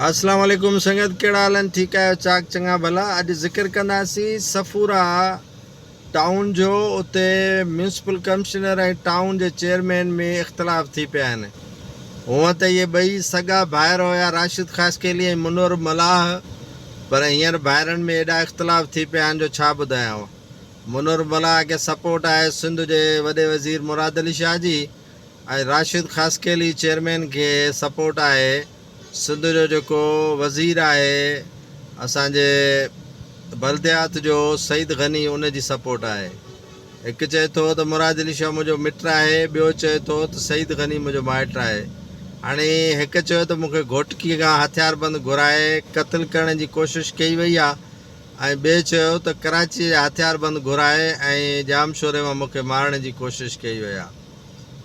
अस्सलाम वालेकुम संगत, कहिड़ा हाल आहिनि? ठीकु आहियो? चाक चङा भला। अॼु ज़िक्र कंदासीं सफूरा टाउन जो। उते म्यूनसिपल कमिश्नर ऐं टाउन जे चेयरमैन में इख़्तिलाफ़ थी पिया आहिनि। हूअं त इहे ॿई सॻा भाइर हुया, राशिद ख़ासकेली ऐं मुनोर मलाह, पर हींअर भाइरनि में एॾा इख़्तिलाफ़ थी पिया आहिनि जो छा ॿुधायांव। मुनोर मलाह खे सपोर्ट आहे सिंध जे वॾे वज़ीर मुराद अली शाह जी, ऐं राशिद ख़ासकेली चेयरमैन खे सपोर्ट आहे सिंध जो जेको वज़ीर आहे असांजे बल्दियात जो सईद गनी, उन जी सपोर्ट आहे। हिकु चए थो त मुराद अली शाह मुंहिंजो मिटु आहे, ॿियो चए थो त सईद गनी मुंहिंजो माइटु आहे। हाणे हिकु चयो त मूंखे घोटकीअ खां हथियारबंद घुराए क़तलु करण जी कोशिशि कई वई आहे, ऐं ॿिए चयो त कराची जा हथियारबंद घुराए ऐं जाम शोरे मां मूंखे मारण जी कोशिशि कई वई आहे।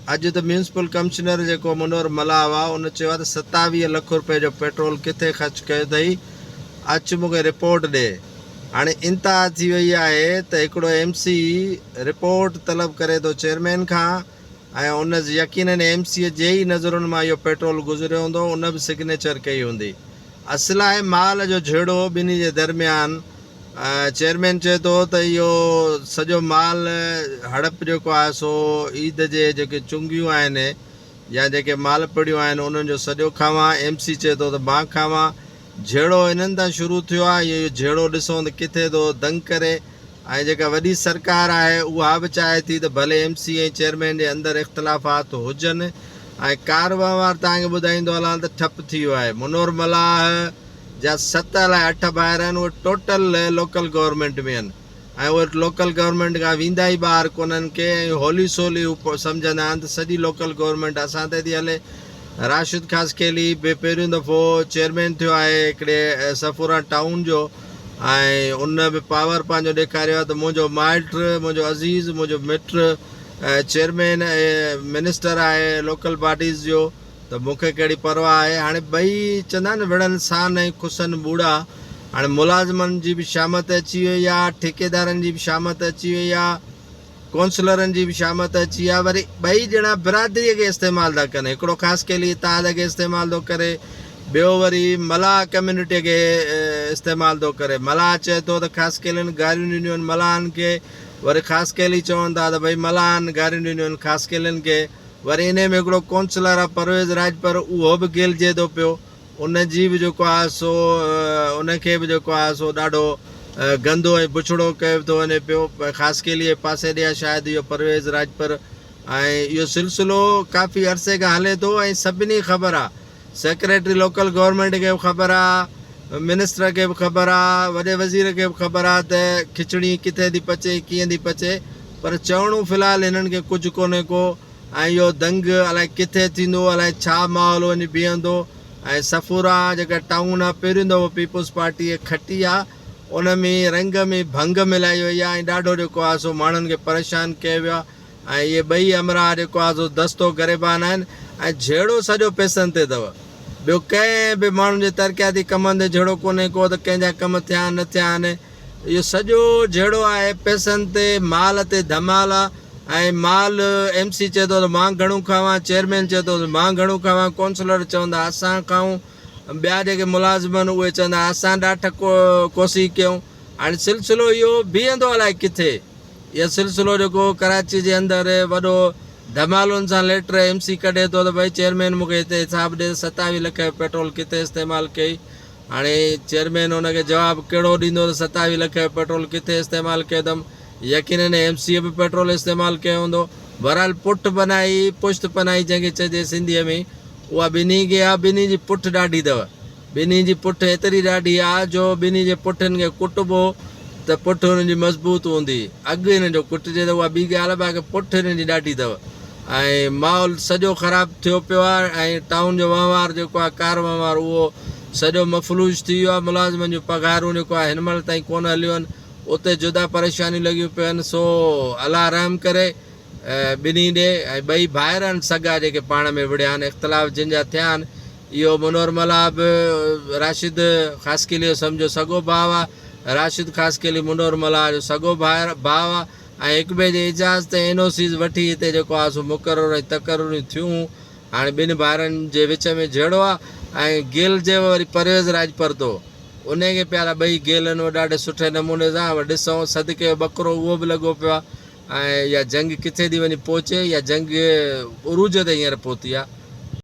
अॼु त म्यूनसिपल कमिश्नर जेको मुनोर मलाह आहे, उन चयो आहे त 27 लख रुपए जो पेट्रोल किथे ख़र्चु कयो अथई, अचु मूंखे रिपोर्ट ॾे। हाणे इंतिहा थी वई आहे त हिकिड़ो MC रिपोर्ट तलब करे थो चेयरमैन खां, ऐं उन यकीनन MC जे ई नज़रुनि मां इहो पेट्रोल गुज़रियो हूंदो, उन बि सिग्नेचर कई हूंदी। असुलु आहे माल जो झेड़ो ॿिन्ही जे दरमियान। चेयरमैन चए थो त इहो सॼो माल हड़प जेको आहे सो ईद जे जेके चुंगियूं आहिनि या जेके माल पिड़ियूं आहिनि उन्हनि जो सॼो खावां। MC चए थो त मां खावां। झेड़ो इन्हनि तां शुरू थियो आहे। इहो झेड़ो ॾिसो त किथे थो दंग करे, ऐं जेका वॾी सरकार आहे उहा बि चाहे थी त भले MC ऐं चेयरमैन जे अंदरि इख़्तिलाफ़ात हुजनि। ऐं कारवार तव्हांखे ॿुधाईंदो हलां त ठप थी वियो आहे। मुनोर मलाह जा 7 अलाए 8 ॿाहिरि आहिनि, उहे टोटल लोकल गवर्नमेंट में आहिनि, ऐं उहे लोकल गवर्नमेंट खां वेंदा ई ॿाहिरि कोन्हनि के, ऐं होली सोली सम्झंदा आहिनि त सॼी लोकल गवर्नमेंट असां ते थी हले। राशिद ख़ासकेली पहिरियों दफ़ो चेयरमैन थियो आहे हिकिड़े सफूरा टाउन जो, ऐं उन बि पावर पंहिंजो ॾेखारियो आहे त मुंहिंजो माइटु, मुंहिंजो अज़ीज़, मुंहिंजो मिटु चेयरमैन मिनिस्टर आहे लोकल बॉडीज़ जो, त मूंखे कहिड़ी परवाह आहे। हाणे ॿई चवंदा आहिनि विढ़नि सान ऐं खुसनि बूढ़ा। हाणे मुलाज़िमनि जी बि शामत अची वई आहे, ठेकेदारनि जी बि शामत अची वई आहे, कौंसलरनि जी बि शामत अची आहे। वरी ॿई ॼणा बिरादरीअ खे इस्तेमालु था कनि। हिकिड़ो ख़ासकेली इताद खे इस्तेमालु थो करे, ॿियो वरी मलाह कम्यूनिटीअ खे इस्तेमालु थो करे। मलाह चए थो त ख़ासकेलियुनि गारियूं ॾिनियूं आहिनि मलाहनि खे, वरी ख़ासकेली चवनि था त भई मलाहनि गारियूं ॾिनियूं आहिनि ख़ासकेलियुनि खे। वरी इन में हिकिड़ो काउंसलर आहे परवेज़ राजपर, उहो बि गिलजे थो पियो। उन जी बि जेको आहे सो उनखे बि जेको आहे सो ॾाढो गंदो ऐं बुछड़ो कयो थो वञे पियो। ख़ासकेली पासे ॾे आहे शायदि इहो परवेज़ राजपर, ऐं इहो सिलसिलो काफ़ी अरसे खां हले थो ऐं सभिनी ख़बर आहे। सेक्रेटरी लोकल गवर्नमेंट खे बि ख़बर आहे, मिनिस्टर खे बि ख़बर आहे, वॾे वज़ीर खे बि ख़बर आहे त खिचड़ी किथे थी पचे, कीअं थी पचे, पर चवणो फ़िलहालु हिननि खे कुझु कोन्हे को। ऐं इहो दंग अलाए किथे थींदो, अलाए छा माहौल वञी बीहंदो। ऐं सफूरा जेका टाउन आहे, पहिरियों दफ़ो पीपुल्स पार्टी खटी आहे, उन में रंग में भंग मिलाई वई आहे, ऐं ॾाढो जेको आहे सो माण्हुनि खे परेशान कयो वियो आहे। ऐं इहे ॿई अमरा जेको आहे सो दस्तो ग़रीबान आहिनि, ऐं झेड़ो सॼो पैसनि ते अथव। ॿियो कंहिं बि माण्हुनि जे तरक़ियाती कमनि ते झेड़ो कोन्हे को, त कंहिंजा कम थिया न थिया आहिनि। इहो सॼो झेड़ो आहे पैसनि ते, माल ते धमाल आहे। ऐं माल MC चए थो त मां घणो खावां, चेयरमैन चए थो त मां घणो खावां, काउंसलर चवंदा असां खाऊं, ॿिया जेके मुलाज़िम आहिनि उहे चवंदा असां ॾाढ कोसी कयूं। हाणे सिलसिलो इहो बीहंदो अलाए किथे। इहो सिलसिलो जेको कराची जे अंदरि वॾो धमालुनि सां लेटर MC कढे थो त भई चेयरमैन मूंखे हिते हिसाबु ॾे, 27 लख जो पेट्रोल किथे इस्तेमालु कई। हाणे चेयरमैन हुनखे जवाबु कहिड़ो ॾींदो त 27 लख जो पेट्रोल किथे इस्तेमालु कयो अथमि। यकीनन MC बि पेट्रोल इस्तेमालु कयो हूंदो। बहरहाल पुठ बनाई पुश्त पनाई जंहिंखे चइजे सिंधीअ में, उहा ॿिन्ही खे आहे। ॿिन्ही जी पुठ ॾाढी अथव, ॿिन्ही जी पुठ एतिरी ॾाढी आहे जो ॿिन्ही जे पुठनि खे कुटिबो त पुठ हुननि जी मज़बूत हूंदी, अघु हिन जो कुटिजे त उहा ॿी ॻाल्हि, बाक़ी पुठ हिननि जी ॾाढी अथव। ऐं माहौल सॼो ख़राबु थियो पियो आहे, ऐं टाउन जो वहिंवार जेको आहे कार वहिंवार उहो सॼो मफ़लूज थी वियो आहे। मुलाज़िमनि जूं पघारूं जेको आहे हिन महिल ताईं कोन हलियूं आहिनि, उते जुदा परेशानियूं लॻियूं पियूं आहिनि। सो अलाह रहम करे ॿिन्ही ॾे। ऐं ॿई भाइर आहिनि सॻा जेके पाण में विढ़िया आहिनि, इख़्तिलाफ़ जिन जा थिया आहिनि। इहो मुनोर मलाह बि राशिद ख़ासकेली जो सम्झो सॻो भाउ आहे, राशिद ख़ासकेली मुनोर मलाह जो सॻो भाउ आहे, ऐं हिक ॿिए जे इजाज़त ते NOCs वठी हिते जेको आहे सो मुक़ररु ऐं तक़ररूं थियूं। हाणे ॿिनि भाइरनि जे विच में झेड़ो आहे, ऐं गिल जे वरी परवेज़ राजपरतो उन खे प्यारा ॿई गेल आहिनि, उहो ॾाढे सुठे नमूने सां ॾिसूं सदके जो बकरो उहो बि लॻो पियो आहे। ऐं इहा जंग किथे थी वञी पहुचे, इहा जंग उरूज ते हींअर पहुती आहे।